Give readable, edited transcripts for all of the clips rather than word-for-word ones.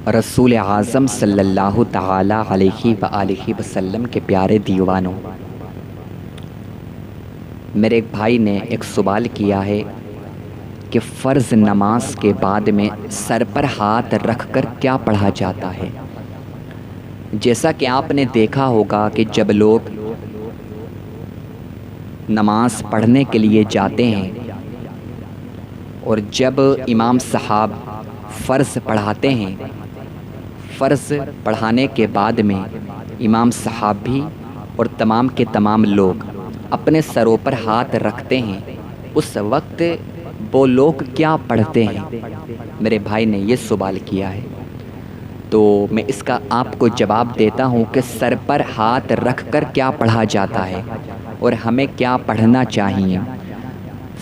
رسول اعظم صلی اللہ تعالی علیہ وآلہ وسلم کے پیارے دیوانوں، میرے ایک بھائی نے ایک سوال کیا ہے کہ فرض نماز کے بعد میں سر پر ہاتھ رکھ کر کیا پڑھا جاتا ہے۔ جیسا کہ آپ نے دیکھا ہوگا کہ جب لوگ نماز پڑھنے کے لیے جاتے ہیں اور جب امام صاحب فرض پڑھاتے ہیں، فرض پڑھانے کے بعد میں امام صاحب بھی اور تمام کے تمام لوگ اپنے سروں پر ہاتھ رکھتے ہیں، اس وقت وہ لوگ کیا پڑھتے ہیں؟ میرے بھائی نے یہ سوال کیا ہے، تو میں اس کا آپ کو جواب دیتا ہوں کہ سر پر ہاتھ رکھ کر کیا پڑھا جاتا ہے اور ہمیں کیا پڑھنا چاہیے۔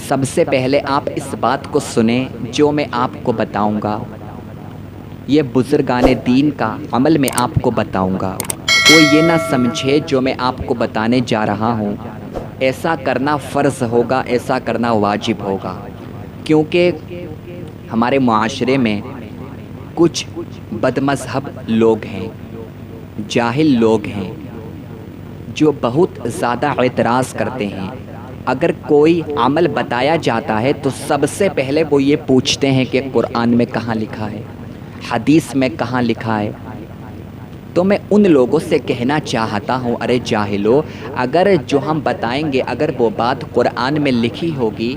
سب سے پہلے آپ اس بات کو سنیں جو میں آپ کو بتاؤں گا، یہ بزرگان دین کا عمل میں آپ کو بتاؤں گا۔ وہ یہ نہ سمجھے جو میں آپ کو بتانے جا رہا ہوں ایسا کرنا فرض ہوگا، ایسا کرنا واجب ہوگا، کیونکہ ہمارے معاشرے میں کچھ بد مذہب لوگ ہیں، جاہل لوگ ہیں، جو بہت زیادہ اعتراض کرتے ہیں۔ اگر کوئی عمل بتایا جاتا ہے تو سب سے پہلے وہ یہ پوچھتے ہیں کہ قرآن میں کہاں لکھا ہے، حدیث میں کہاں لکھا ہے۔ تو میں ان لوگوں سے کہنا چاہتا ہوں، ارے جاہلو، اگر جو ہم بتائیں گے اگر وہ بات قرآن میں لکھی ہوگی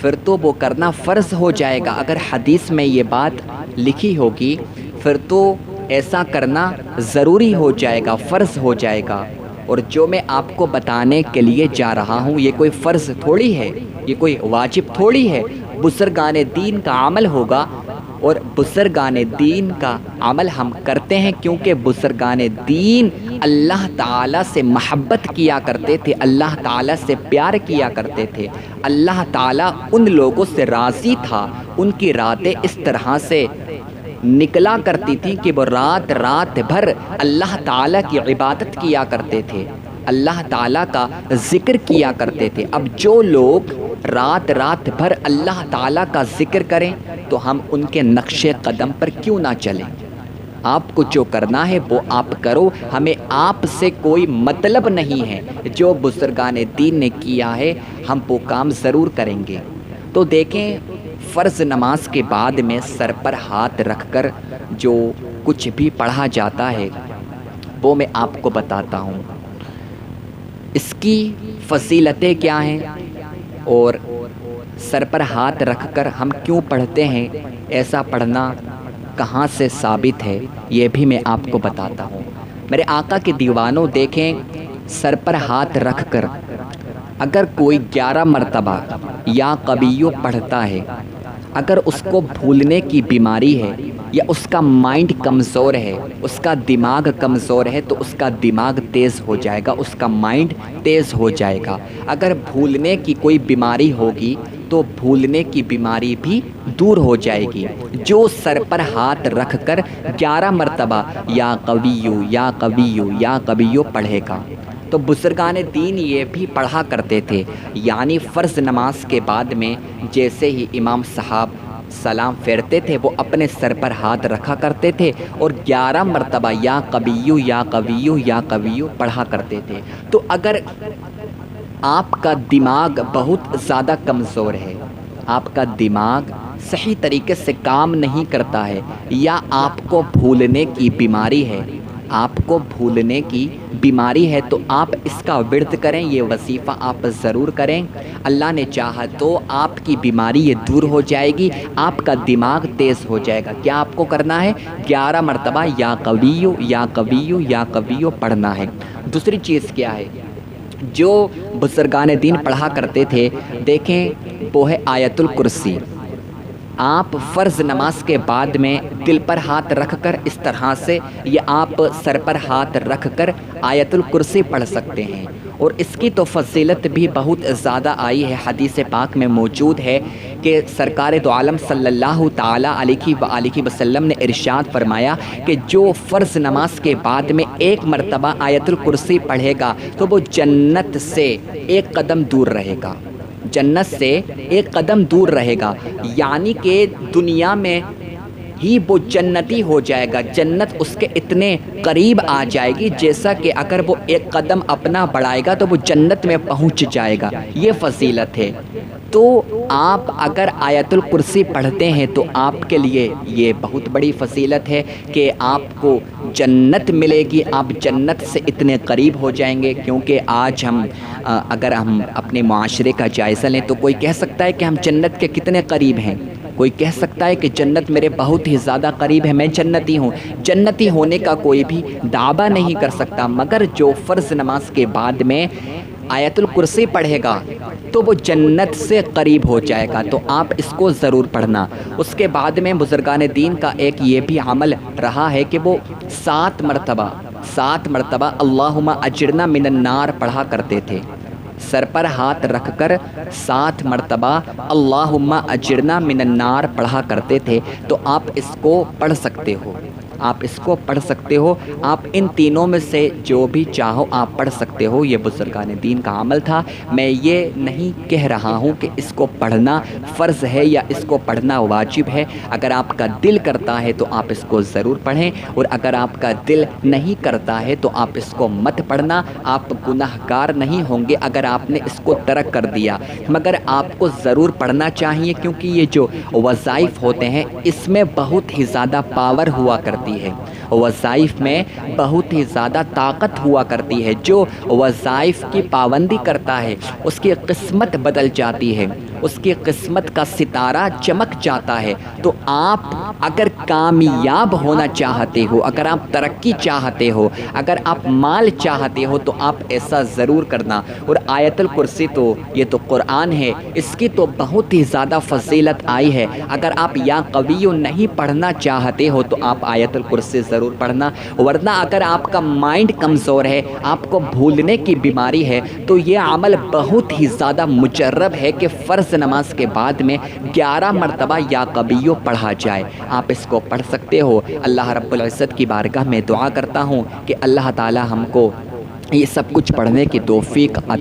پھر تو وہ کرنا فرض ہو جائے گا، اگر حدیث میں یہ بات لکھی ہوگی پھر تو ایسا کرنا ضروری ہو جائے گا، فرض ہو جائے گا۔ اور جو میں آپ کو بتانے کے لیے جا رہا ہوں یہ کوئی فرض تھوڑی ہے، یہ کوئی واجب تھوڑی ہے، بزرگان دین کا عمل ہوگا۔ اور بزرگان دین کا عمل ہم کرتے ہیں کیونکہ بزرگان دین اللہ تعالیٰ سے محبت کیا کرتے تھے، اللہ تعالیٰ سے پیار کیا کرتے تھے، اللہ تعالیٰ ان لوگوں سے راضی تھا، ان کی راتیں اس طرح سے نکلا کرتی تھی کہ وہ رات رات بھر اللہ تعالیٰ کی عبادت کیا کرتے تھے، اللہ تعالیٰ کا ذکر کیا کرتے تھے۔ اب جو لوگ رات رات بھر اللہ تعالیٰ کا ذکر کریں تو ہم ان کے نقش قدم پر کیوں نہ چلیں؟ آپ کو جو کرنا ہے وہ آپ کرو، ہمیں آپ سے کوئی مطلب نہیں ہے، جو بزرگان دین نے کیا ہے ہم وہ کام ضرور کریں گے۔ تو دیکھیں، فرض نماز کے بعد میں سر پر ہاتھ رکھ کر جو کچھ بھی پڑھا جاتا ہے وہ میں آپ کو بتاتا ہوں، اس کی فضیلتیں کیا ہیں اور سر پر ہاتھ رکھ کر ہم کیوں پڑھتے ہیں، ایسا پڑھنا کہاں سے ثابت ہے یہ بھی میں آپ کو بتاتا ہوں۔ میرے آقا کے دیوانوں، دیکھیں، سر پر ہاتھ رکھ کر اگر کوئی 11 مرتبہ یا قبیو پڑھتا ہے، اگر اس کو بھولنے کی بیماری ہے یا اس کا مائنڈ کمزور ہے، اس کا دماغ کمزور ہے تو اس کا دماغ تیز ہو جائے گا، اس کا مائنڈ تیز ہو جائے گا۔ اگر بھولنے کی کوئی بیماری ہوگی تو بھولنے کی بیماری بھی دور ہو جائے گی۔ جو سر پر ہاتھ رکھ کر 11 مرتبہ یا قویو یا قویو یا قویو پڑھے گا، تو بزرگان دین یہ بھی پڑھا کرتے تھے، یعنی فرض نماز کے بعد میں جیسے ہی امام صاحب سلام پھیرتے تھے وہ اپنے سر پر ہاتھ رکھا کرتے تھے اور 11 مرتبہ یا قویو یا قویو یا قویو پڑھا کرتے تھے۔ تو اگر آپ کا دماغ بہت زیادہ کمزور ہے، آپ کا دماغ صحیح طریقے سے کام نہیں کرتا ہے، یا آپ کو بھولنے کی بیماری ہے، آپ کو بھولنے کی بیماری ہے، تو آپ اس کا ورد کریں، یہ وظیفہ آپ ضرور کریں۔ اللہ نے چاہا تو آپ کی بیماری یہ دور ہو جائے گی، آپ کا دماغ تیز ہو جائے گا۔ کیا آپ کو کرنا ہے؟ 11 مرتبہ یا قویو یا قویو یا قویو پڑھنا ہے۔ دوسری چیز کیا ہے جو بزرگان دین پڑھا کرتے تھے؟ دیکھیں، وہ ہے آیت الکرسی۔ آپ فرض نماز کے بعد میں دل پر ہاتھ رکھ کر اس طرح سے یا آپ سر پر ہاتھ رکھ کر آیت الکرسی پڑھ سکتے ہیں، اور اس کی تو فضیلت بھی بہت زیادہ آئی ہے، حدیث پاک میں موجود ہے کہ سرکار دو عالم صلی اللہ تعالیٰ علیہ وآلہ وسلم نے ارشاد فرمایا کہ جو فرض نماز کے بعد میں 1 مرتبہ آیت الکرسی پڑھے گا تو وہ جنت سے 1 قدم دور رہے گا، جنت سے 1 قدم دور رہے گا۔ یعنی کہ دنیا میں ہی وہ جنتی ہو جائے گا، جنت اس کے اتنے قریب آ جائے گی جیسا کہ اگر وہ ایک قدم اپنا بڑھائے گا تو وہ جنت میں پہنچ جائے گا۔ یہ فضیلت ہے۔ تو آپ اگر آیت الکرسی پڑھتے ہیں تو آپ کے لیے یہ بہت بڑی فضیلت ہے کہ آپ کو جنت ملے گی، آپ جنت سے اتنے قریب ہو جائیں گے۔ کیونکہ آج اگر ہم اپنے معاشرے کا جائزہ لیں تو کوئی کہہ سکتا ہے کہ ہم جنت کے کتنے قریب ہیں، کوئی کہہ سکتا ہے کہ جنت میرے بہت ہی زیادہ قریب ہے، میں جنتی ہوں۔ جنتی ہونے کا کوئی بھی دعویٰ نہیں کر سکتا، مگر جو فرض نماز کے بعد میں آیت الکرسی پڑھے گا تو وہ جنت سے قریب ہو جائے گا۔ تو آپ اس کو ضرور پڑھنا۔ اس کے بعد میں بزرگان دین کا ایک یہ بھی عمل رہا ہے کہ وہ 7 مرتبہ اللہم اجرنا من النار پڑھا کرتے تھے۔ سر پر ہاتھ رکھ کر 7 مرتبہ اللہم اجرنا من النار پڑھا کرتے تھے۔ تو آپ اس کو پڑھ سکتے ہو، آپ اس کو پڑھ سکتے ہو۔ آپ ان تینوں میں سے جو بھی چاہو آپ پڑھ سکتے ہو۔ یہ بزرگان دین کا عمل تھا۔ میں یہ نہیں کہہ رہا ہوں کہ اس کو پڑھنا فرض ہے یا اس کو پڑھنا واجب ہے۔ اگر آپ کا دل کرتا ہے تو آپ اس کو ضرور پڑھیں، اور اگر آپ کا دل نہیں کرتا ہے تو آپ اس کو مت پڑھنا۔ آپ گناہ گار نہیں ہوں گے اگر آپ نے اس کو ترک کر دیا، مگر آپ کو ضرور پڑھنا چاہیے، کیونکہ یہ جو وظائف ہوتے ہیں اس میں بہت ہی زیادہ پاور ہوا کرتی ہے، وظائف میں بہت ہی زیادہ طاقت ہوا کرتی ہے۔ جو وظائف کی پابندی کرتا ہے اس کی قسمت بدل جاتی ہے، اس کی قسمت کا ستارہ چمک جاتا ہے۔ تو آپ اگر کامیاب ہونا چاہتے ہو، اگر آپ ترقی چاہتے ہو، اگر آپ مال چاہتے ہو تو آپ ایسا ضرور کرنا۔ اور آیت الکرسی تو یہ تو قرآن ہے، اس کی تو بہت ہی زیادہ فضیلت آئی ہے۔ اگر آپ یا قوی نہیں پڑھنا چاہتے ہو تو آپ آیت الکرسی ضرور پڑھنا، ورنہ اگر آپ کا مائنڈ کمزور ہے، آپ کو بھولنے کی بیماری ہے، تو یہ عمل بہت ہی زیادہ مجرب ہے کہ فرض نماز کے بعد میں 11 مرتبہ یا قبیو پڑھا جائے۔ آپ اس کو پڑھ سکتے ہو۔ اللہ رب العزت کی بارگاہ میں دعا کرتا ہوں کہ اللہ تعالی ہم کو یہ سب کچھ پڑھنے کی توفیق عطا